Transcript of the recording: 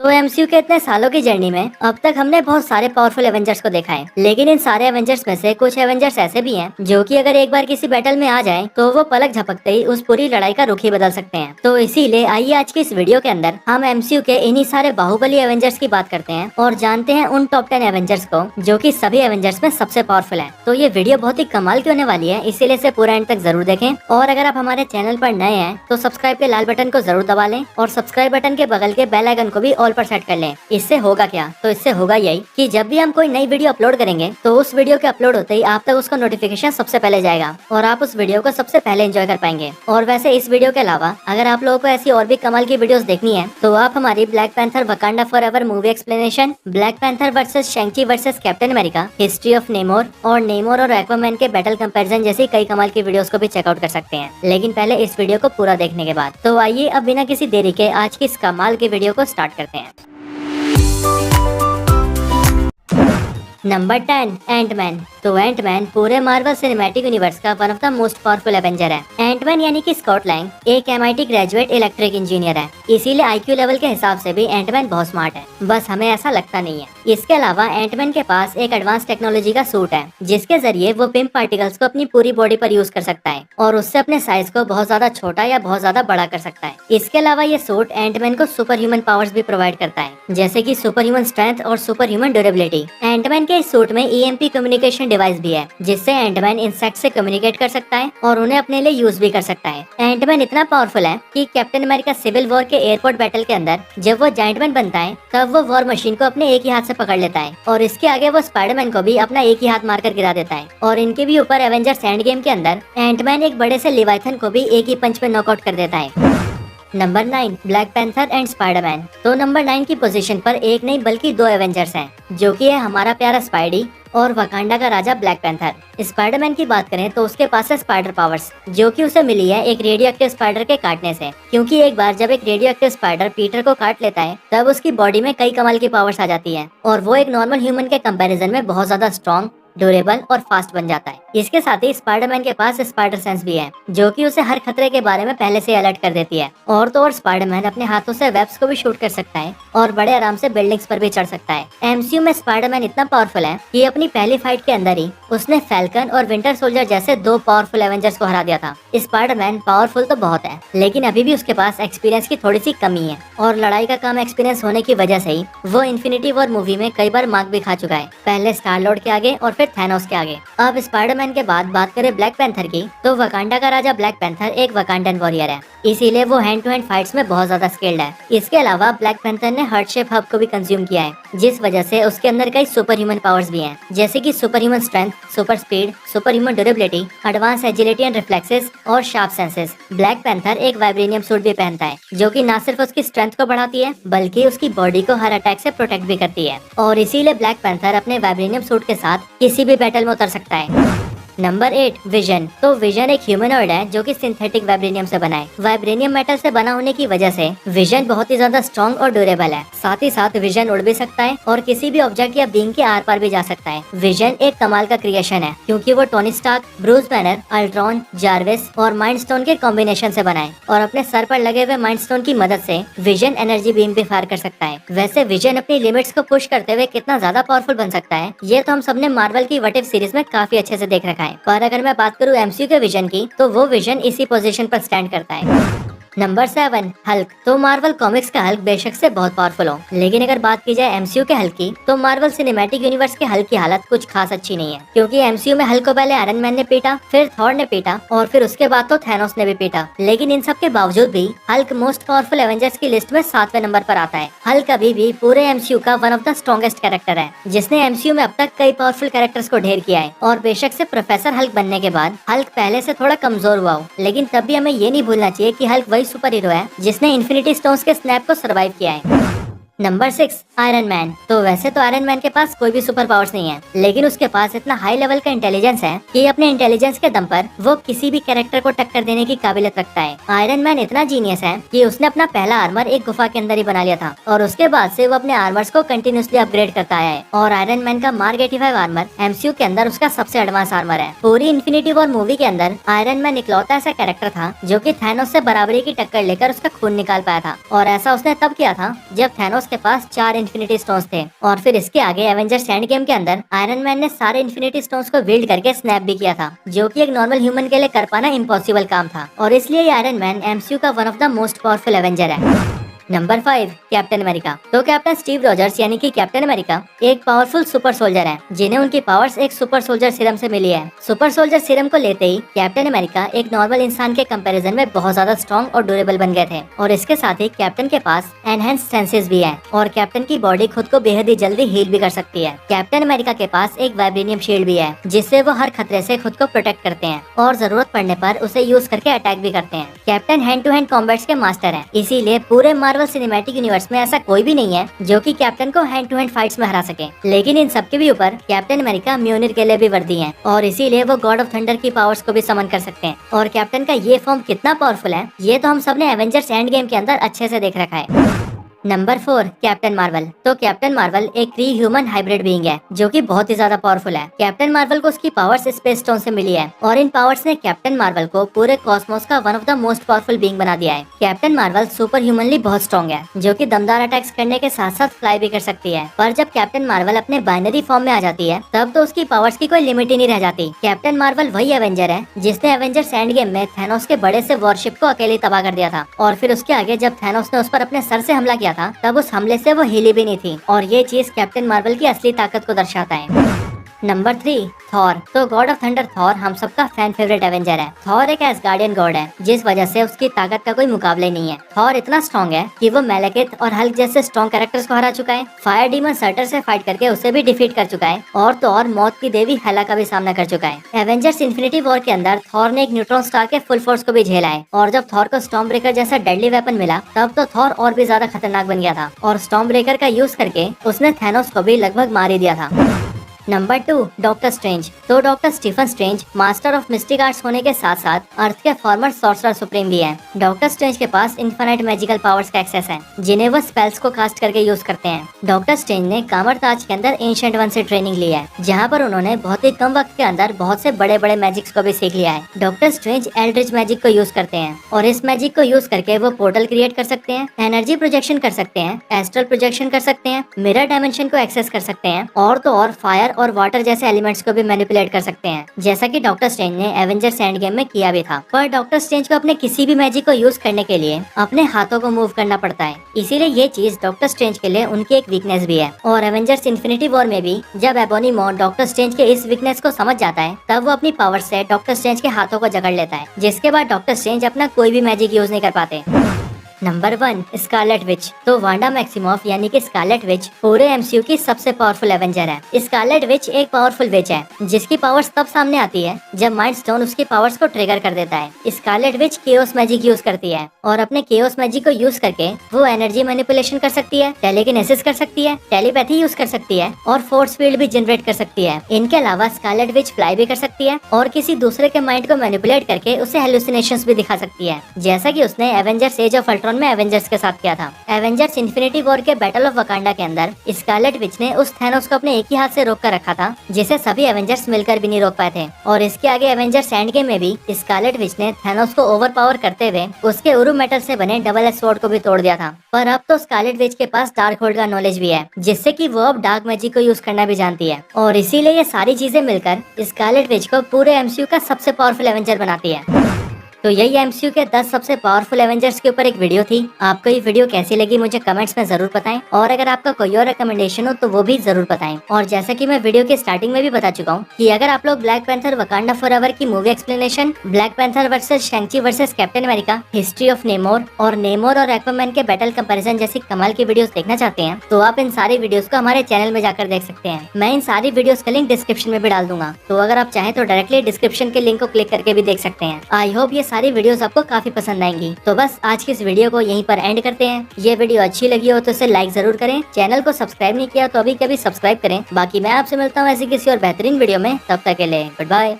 तो एमसीयू के इतने सालों की जर्नी में अब तक हमने बहुत सारे पावरफुल एवेंजर्स को देखा है, लेकिन इन सारे एवेंजर्स में से कुछ एवेंजर्स ऐसे भी हैं जो कि अगर एक बार किसी बैटल में आ जाएं तो वो पलक झपकते ही उस पूरी लड़ाई का रुख ही बदल सकते हैं। तो इसीलिए आइए आज की इस वीडियो के अंदर हम एमसीयू के इन्हीं सारे बाहुबली एवेंजर्स की बात करते हैं और जानते हैं उन टॉप 10 एवेंजर्स को जो कि सभी एवेंजर्स में सबसे पावरफुल है। तो ये वीडियो बहुत ही कमाल की होने वाली है, इसीलिए इसे पूरा एंड तक जरूर देखें। और अगर आप हमारे चैनल पर नए हैं तो सब्सक्राइब के लाल बटन को जरूर दबा लें और सब्सक्राइब बटन के बगल के बेल आइकन को भी ऑल पर सेट कर लें। इससे होगा क्या, तो इससे होगा यही कि जब भी हम कोई नई वीडियो अपलोड करेंगे तो उस वीडियो के अपलोड होते ही आप तक उसका नोटिफिकेशन सबसे पहले जाएगा और आप उस वीडियो को सबसे पहले एंजॉय कर पाएंगे। और वैसे इस वीडियो के अलावा अगर आप लोगों को ऐसी और भी कमाल की वीडियोस देखनी है तो आप हमारी black panther Wakanda forever movie explanation, black panther versus Shanky versus captain America, history of नेमोर और एक्वामैन के बैटल कंपैरिजन जैसी कई कमाल की वीडियोस को भी चेकआउट कर सकते हैं, लेकिन पहले इस वीडियो को पूरा देखने के बाद। तो आइए अब बिना किसी देरी के आज की इस कमाल की वीडियो को स्टार्ट करते हैं। Number 10, Ant Man. तो एंटमैन पूरे मार्वल सिनेमैटिक यूनिवर्स का one of the most powerful Avenger है। एंटमैन यानी कि स्कॉट लैंग एक MIT ग्रेजुएट इलेक्ट्रिक इंजीनियर है, इसीलिए IQ लेवल के हिसाब से भी एंटमैन बहुत स्मार्ट है, बस हमें ऐसा लगता नहीं है। इसके अलावा एंटमैन के पास एक एडवांस टेक्नोलॉजी का सूट है जिसके जरिए वो पिंप पार्टिकल्स को अपनी पूरी बॉडी पर यूज कर सकता है और उससे अपने साइज को बहुत ज्यादा छोटा या बहुत ज्यादा बड़ा कर सकता है। इसके अलावा ये सूट एंटमैन को सुपर ह्यूमन पावर्स भी प्रोवाइड करता है, जैसे की सुपर ह्यूमन स्ट्रेंथ और सुपर ह्यूमन ड्यूरेबिलिटी। एंटमैन के इस सूट में EMP कम्युनिकेशन डिवाइस भी है जिससे एंटमैन इंसेक्ट से कम्युनिकेट कर सकता है और उन्हें अपने लिए यूज भी कर सकता है। एंटमैन इतना पावरफुल है कि कैप्टन अमेरिका सिविल वॉर के एयरपोर्ट बैटल के अंदर जब वो जायंटमैन बनता है तब वो वॉर मशीन को अपने एक ही हाथ से पकड़ लेता है और इसके आगे वो स्पाइडरमैन को भी अपना एक ही हाथ मारकर गिरा देता है। और इनके भी ऊपर एवेंजर्स एंड गेम के अंदर एंटमैन एक बड़े से लिवाइथन को भी एक ही पंच में नॉकआउट कर देता है। Number 9, black panther and Spiderman. तो नंबर 9 की पोजीशन पर एक नहीं बल्कि दो एवेंजर्स हैं जो कि है हमारा प्यारा स्पाइडी और वकांडा का राजा ब्लैक पैंथर। स्पाइडरमैन की बात करें तो उसके पास है स्पाइडर पावर्स जो कि उसे मिली है एक रेडियो एक्टिव स्पाइडर के काटने से, क्योंकि एक बार जब एक रेडियो एक्टिव स्पाइडर पीटर को काट लेता है तब उसकी बॉडी में कई कमाल की पावर्स आ जाती है और वो एक नॉर्मल ह्यूमन के कंपैरिजन में बहुत ज्यादा स्ट्रॉन्ग, ड्यूरेबल और फास्ट बन जाता है। इसके साथ ही स्पाइडरमैन के पास स्पाइडर सेंस भी है जो कि उसे हर खतरे के बारे में पहले से अलर्ट कर देती है। और तो और स्पाइडरमैन अपने हाथों से वेब्स को भी शूट कर सकता है और बड़े आराम से बिल्डिंग्स पर भी चढ़ सकता है। MCU में स्पाइडरमैन इतना पावरफुल है कि अपनी पहली फाइट के अंदर ही उसने फैल्कन और विंटर सोल्जर जैसे दो पावरफुल एवेंजर्स को हरा दिया था। स्पाइडरमैन पावरफुल तो बहुत है, लेकिन अभी भी उसके पास एक्सपीरियंस की थोड़ी सी कमी है और लड़ाई का कम एक्सपीरियंस होने की वजह से ही वो इन्फिनिटी वॉर मूवी में कई बार मार्क भी खा चुका है, पहले स्टार लॉर्ड के आगे और फिर थैनोस के आगे। अब स्पाइडरमैन के बाद बात करें ब्लैक पैंथर की, तो वकांडा का राजा ब्लैक पैंथर एक वकांडन वॉरियर है, इसीलिए वो हैंड टू हैंड फाइट्स में बहुत ज्यादा स्किल्ड है। इसके अलावा ब्लैक पैंथर ने हार्ट शेप हब को भी कंज्यूम किया है, जिस वजह से उसके अंदर कई सुपर ह्यूमन पावर्स भी हैं, जैसे कि super human strength, super speed, super human durability, advance agility and reflexes और शार्प सेंसेस। ब्लैक पैंथर एक वाइब्रेनियम सूट भी पहनता है जो कि न सिर्फ उसकी स्ट्रेंथ को बढ़ाती है बल्कि उसकी बॉडी को हर अटैक से प्रोटेक्ट भी करती है और इसीलिए ब्लैक पैंथर अपने वाइब्रेनियम सूट के साथ किसी भी बैटल में उतर सकता है। Number 8, vision. तो विजन एक ह्यूमनॉइड है जो कि सिंथेटिक वाइब्रेनियम से बना है। वाइब्रेनियम मेटल से बना होने की वजह से विजन बहुत ही ज्यादा स्ट्रॉन्ग और ड्यूरेबल है। साथ ही साथ विजन उड़ भी सकता है और किसी भी ऑब्जेक्ट या बीइंग के आर पार भी जा सकता है। विजन एक कमाल का क्रिएशन है क्योंकि वो Tony Stark, Bruce Banner, Ultron, Jarvis और माइंड स्टोन के कॉम्बिनेशन से बना है और अपने सर पर लगे हुए माइंड स्टोन की मदद से विजन एनर्जी बीम भी फायर कर सकता है। वैसे विजन अपनी लिमिट्स को पुश करते हुए कितना ज्यादा पावरफुल बन सकता है ये तो हम सबने मार्वल की व्हाट इफ सीरीज में काफी अच्छे से देख रखा है, पर अगर मैं बात करूं MCU के विजन की तो वो विजन इसी पोजीशन पर स्टैंड करता है। Number 7, Hulk. तो मार्वल कॉमिक्स का हल्क बेशक से बहुत पावरफुल हो, लेकिन अगर बात की जाए MCU के हल्क की तो मार्वल सिनेमैटिक यूनिवर्स के हल्क की हालत कुछ खास अच्छी नहीं है, क्योंकि MCU में हल्क को पहले आयरन मैन ने पीटा, फिर थॉर ने पीटा और फिर उसके बाद तो थैनोस ने भी पीटा। लेकिन इन सब के बावजूद भी हल्क मोस्ट पावरफुल एवेंजर्स की लिस्ट में 7वें नंबर पर आता है। हल्क अभी भी पूरे MCU का one of the strongest character है जिसने MCU में अब तक कई पावरफुल कैरेक्टर्स को ढेर किया है और बेशक से प्रोफेसर हल्क बनने के बाद हल्क पहले से थोड़ा कमजोर हुआ हो, लेकिन तब भी हमें ये नहीं भूलना चाहिए कि हल्क वही सुपर हीरो है जिसने इन्फिनिटी स्टोन्स के स्नैप को सरवाइव किया है। Number 6, iron man. तो वैसे तो आयरन मैन के पास कोई भी सुपर पावर्स नहीं है, लेकिन उसके पास इतना हाई लेवल का इंटेलिजेंस है कि अपने इंटेलिजेंस के दम पर वो किसी भी कैरेक्टर को टक्कर देने की काबिलियत रखता है। आयरन मैन इतना जीनियस है कि उसने अपना पहला आर्मर एक गुफा के अंदर ही बना लिया था और उसके बाद से वो अपने आर्मर्स को कंटिन्यूसली अपग्रेड करता आया है और आयरन मैन का मार्क 85 आर्मर MCU के अंदर उसका सबसे एडवांस आर्मर है। पूरी इन्फिनिटी वॉर मूवी के अंदर आयरन मैन इकलौता ऐसा कैरेक्टर था जो कि थैनोस से बराबरी की टक्कर लेकर उसका खून निकाल पाया था और ऐसा उसने तब किया था जब थैनोस के पास 4 इन्फिनिटी स्टोन्स थे। और फिर इसके आगे एवेंजर्स एंड गेम के अंदर आयरन मैन ने सारे इन्फिनिटी स्टोन्स को विल्ड करके स्नैप भी किया था, जो कि एक नॉर्मल ह्यूमन के लिए कर पाना इम्पॉसिबल काम था। और इसलिए आयरन मैन एमसीयू का one of the most powerful Avenger है। Number 5 Captain America. तो कैप्टन स्टीव रॉजर्स यानी कि कैप्टन अमेरिका एक पावरफुल सुपर सोल्जर है, जिन्हें उनकी पावर्स एक सुपर सोल्जर सीरम से मिली है। सुपर सोल्जर सीरम को लेते ही कैप्टन अमेरिका एक नॉर्मल इंसान के कंपैरिजन में बहुत ज्यादा स्ट्रॉन्ग और ड्यूरेबल बन गए थे। और इसके साथ ही कैप्टन के पास एनहेंस सेंसेस भी है और कैप्टन की बॉडी खुद को बेहद ही जल्दी हील भी कर सकती है। कैप्टन अमेरिका के पास एक वाइब्रेनियम शील्ड भी है, जिससे वो हर खतरे से खुद को प्रोटेक्ट करते हैं और जरूरत पड़ने पर उसे यूज करके अटैक भी करते हैं। Captain hand to hand combats के मास्टर है, इसीलिए पूरे मार्वल सिनेमैटिक यूनिवर्स में ऐसा कोई भी नहीं है जो कि कैप्टन को हैंड टू हैंड फाइट्स में हरा सके। लेकिन इन सबके भी ऊपर कैप्टन अमेरिका म्योनिर के लिए भी वर्दी है और इसीलिए वो गॉड ऑफ थंडर की पावर्स को भी समन कर सकते हैं। और कैप्टन का ये फॉर्म कितना पावरफुल है, ये तो हम सब ने एवेंजर्स एंड गेम के अंदर अच्छे से देख रखा है। Number 4 captain Marvel. तो कैप्टन मार्वल एक क्री ह्यूमन हाइब्रिड बीइंग है, जो कि बहुत ही ज्यादा पावरफुल है। कैप्टन मार्वल को उसकी पावर्स स्पेस स्टोन से मिली है और इन पावर्स ने कैप्टन मार्वल को पूरे कॉस्मोस का one of the most powerful being बना दिया है। कैप्टन मार्वल सुपर ह्यूमनली बहुत स्ट्रॉन्ग है, जो कि दमदार अटैक्स करने के साथ साथ फ्लाई भी कर सकती है। पर जब कैप्टन मार्वल अपने बाइनरी फॉर्म में आ जाती है, तब तो उसकी पावर्स की कोई लिमिट ही नहीं रह जाती। कैप्टन मार्वल वही एवेंजर है जिसने एवेंजर्स एंड गेम में थैनोस के बड़े से वॉरशिप को अकेले तबाह कर दिया था। और फिर उसके आगे जब थैनोस ने उस पर अपने सर से हमला किया था, तब उस हमले से वो हिली भी नहीं थी। और ये चीज कैप्टन मार्वल की असली ताकत को दर्शाता है। Number 3 Thor. तो गॉड ऑफ थंडर थॉर हम सबका फैन फेवरेट एवेंजर है। थॉर एक एसगार्डियन गॉड है, जिस वजह से उसकी ताकत का कोई मुकाबला नहीं है। थॉर इतना स्ट्रॉन्ग है कि वो मेलेकिथ और हल्क जैसे स्ट्रॉन्ग कैरेक्टर्स को हरा चुका है, फायर डीमन सर्टर से फाइट करके उसे भी डिफीट कर चुका है, और तो और मौत की देवी हेला का भी सामना कर चुका है। एवेंजर्स इन्फिनिटी वॉर के अंदर थॉर ने एक न्यूट्रॉन स्टार के फुल फोर्स को भी झेला है, और जब थॉर को स्टॉर्म ब्रेकर जैसा डेडली वेपन मिला, तब तो थॉर और भी ज्यादा खतरनाक बन गया था और स्टॉर्म ब्रेकर का यूज करके उसने थैनोस को भी लगभग मार ही दिया था। Number 2 Doctor Strange. तो Doctor Stephen Strange master of mystic arts होने के साथ साथ अर्थ के फॉर्मर सॉर्सरर सुप्रीम भी है। डॉक्टर स्ट्रेंज के पास इनफाइनाइट मैजिकल पावर्स का एक्सेस है, जिन्हें वो स्पेल्स को कास्ट करके यूज करते हैं। डॉक्टर स्ट्रेंज ने कामर ताज के अंदर एंशिएंट वन से ट्रेनिंग ली है, जहाँ पर उन्होंने बहुत ही कम वक्त के अंदर बहुत से बड़े बड़े मैजिक्स को भी सीख लिया है। डॉक्टर स्ट्रेंज एल्ड्रिच मैजिक को यूज करते हैं और इस मैजिक को यूज करके वो पोर्टल क्रिएट कर सकते हैं, एनर्जी प्रोजेक्शन कर सकते हैं, एस्ट्रल प्रोजेक्शन कर सकते हैं, मिरर डायमेंशन को एक्सेस कर सकते हैं, और तो और फायर और वाटर जैसे एलिमेंट्स को भी मैनिपुलेट कर सकते हैं, जैसा कि डॉक्टर स्ट्रेंज ने एवेंजर्स एंड गेम में किया भी था। पर डॉक्टर स्ट्रेंज को अपने किसी भी मैजिक को यूज करने के लिए अपने हाथों को मूव करना पड़ता है, इसीलिए ये चीज डॉक्टर स्ट्रेंज के लिए उनकी एक वीकनेस भी है। और एवेंजर्स इन्फिनिटी वॉर में भी जब एबोनी मॉर डॉक्टर स्ट्रेंज के इस वीकनेस को समझ जाता है, तब वो अपनी पावर से डॉक्टर स्ट्रेंज के हाथों को जकड़ लेता है, जिसके बाद डॉक्टर स्ट्रेंज अपना कोई भी मैजिक यूज नहीं कर पाते। Number 1 Scarlet Witch. तो वांडा मैक्सिमॉफ यानी कि स्कारलेट विच पूरे एमसीयू की सबसे पावरफुल एवेंजर है। स्कारलेट विच एक पावरफुल विच है, जिसकी पावर्स तब सामने आती है जब माइंड स्टोन उसकी पावर्स को ट्रिगर कर देता है। Scarlet Witch chaos magic use करती है और अपने केओस मैजिक को यूज करके वो एनर्जी मैनिपुलेशन कर सकती है, टेलीकिनेसिस कर सकती है, टेलीपैथी यूज कर सकती है और फोर्स फील्ड भी जनरेट कर सकती है। इनके अलावा स्कारलेट विच फ्लाई भी कर सकती है और किसी दूसरे के माइंड को मैनिपुलेट करके उसे हेलुसिनेशंस भी दिखा सकती है, जैसा कि उसने एवेंजर्स एज ऑफ अल्ट्रॉन में एवेंजर्स के साथ किया था। एवेंजर्स इन्फिनिटी वॉर के बैटल ऑफ वकांडा के अंदर स्कारलेट विच ने उस थैनोस को अपने एक ही हाथ से रोक कर रखा था, जिसे सभी एवेंजर्स मिलकर भी नहीं रोक पाए थे। और इसके आगे एवेंजर्स एंड गेम में भी स्कारलेट विच ने थैनोस को ओवरपावर करते हुए उसके उरु मेटल से बने डबल एज स्वॉर्ड को भी तोड़ दिया था। पर अब तो स्कारलेट विच के पास डार्क होल्ड का नॉलेज भी है, जिससे कि वो अब डार्क मैजिक को यूज करना भी जानती है, और इसीलिए ये सारी चीजें मिलकर स्कारलेट विच को पूरे एमसीयू का सबसे पावरफुल एवेंजर बनाती है। तो यही एमसीयू के 10 सबसे पावरफुल एवेंजर्स के ऊपर एक वीडियो थी। आपको ये वीडियो कैसी लगी मुझे कमेंट्स में जरूर बताएं, और अगर आपका कोई और रिकमेंडेशन हो तो वो भी जरूर बताएं। और जैसा कि मैं वीडियो के स्टार्टिंग में भी बता चुका हूँ कि अगर आप लोग ब्लैक पैंथर वकांडा फॉरएवर की movie explanation, black panther versus शैंग-ची versus captain America, history of नेमोर और एक्वामैन के बैटल कंपैरिजन जैसी कमाल की वीडियोस देखना चाहते हैं, तो आप इन सारी वीडियोस को हमारे चैनल में जाकर देख सकते हैं। मैं इन सारी वीडियोस का लिंक डिस्क्रिप्शन में भी डाल दूंगा, तो अगर आप चाहें तो डायरेक्टली डिस्क्रिप्शन के लिंक को क्लिक करके भी देख सकते हैं। आई होप ये सारी वीडियोस आपको काफी पसंद आएंगी। तो बस आज की इस वीडियो को यहीं पर एंड करते हैं। ये वीडियो अच्छी लगी हो तो इसे लाइक जरूर करें, चैनल को सब्सक्राइब नहीं किया तो अभी कभी सब्सक्राइब करें। बाकी मैं आपसे मिलता हूँ ऐसी किसी और बेहतरीन वीडियो में, तब तक के लिए गुड बाय।